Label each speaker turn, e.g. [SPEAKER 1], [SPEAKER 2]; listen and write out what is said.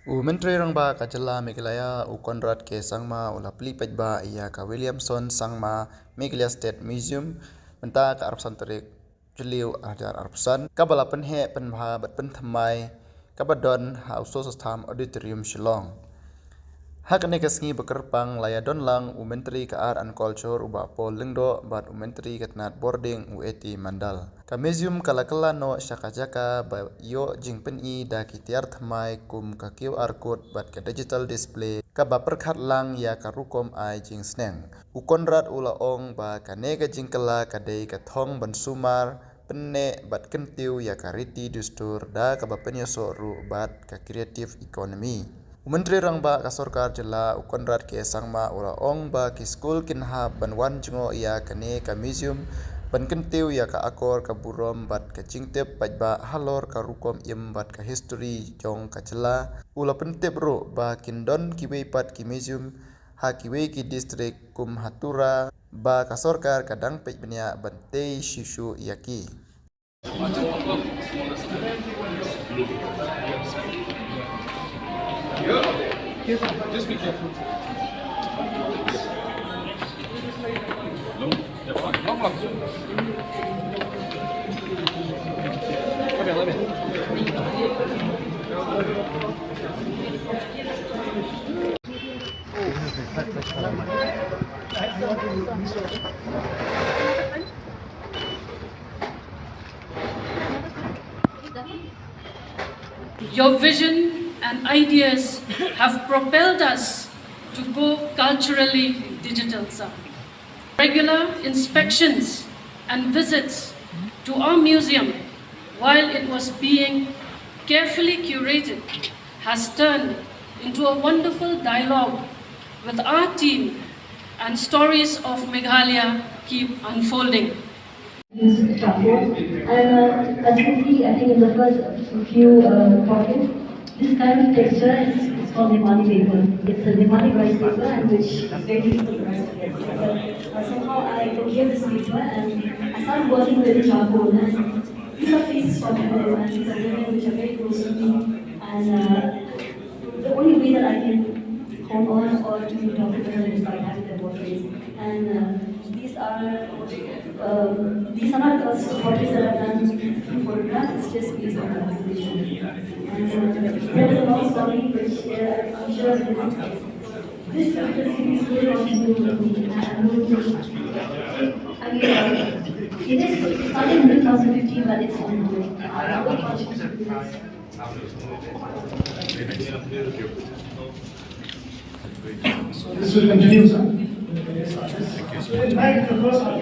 [SPEAKER 1] Menteri Rangba Kajala Meghalaya Konrad ke sangma ula pli pajba ia ka Williamson sangma Meghalaya State Museum menta ka arab santarik juliu ajar arabsan ka bala penhe penha bat thymmai ka badon ha uso sastham auditorium Shillong hakane kasngi bekerpang laya don lang Menteri ka art and culture uba pol lingdo bat Menteri katnat boarding ueti mandal ka museum kala no syakajaka ba yo jingpeni da kitiar thymmai kum ka QR code bat ka digital display ka ba perkhat lang ya ka rukom ai jingsdang Konrad ula ong ba ka nega jingkala ka dei ka thong ban sumar penne bat kentiu ya ka riti dustur da ka ba penyoso ru bat ka creative economy Menteri Rangba ka Sarkar Jila Konrad ke sangma ula ong ba ki school kinha banwan jungo ia kane ka museum ban kentiu ya ka akor ka burom bat ka jingtep pajba halor ka rukom im bat ka history jong ka Jila ula pentep ro ba kindon kiwei pat ki museum ha kiwei ki district kum hatura ba ka Sarkar kadang pejbenya bantei shishu yaki
[SPEAKER 2] Just be careful. Long.
[SPEAKER 3] Your vision and ideas have propelled us to go culturally digital, sir. Regular inspections and visits to our museum while it was being carefully curated has turned into a wonderful dialogue with our team, and stories of Meghalaya keep unfolding.
[SPEAKER 4] As you can see, I think in the first few pockets, this kind of texture is called Nemali paper. It's a Nemali rice paper and which is very difficult to write together. But somehow I procured this paper and I started working with charcoal, and these are faces for people and these are women which are very close to me, and the only way that I can hone on or to talk to them is by having their portraits. And these are not portraits that I've done through photographs, it's just based on observation. And there is a long story which I'm sure this series will continue with me. It is starting in 2015, but it's ongoing. I will contribute to this.
[SPEAKER 5] So this will continue, sir. So invite the first one.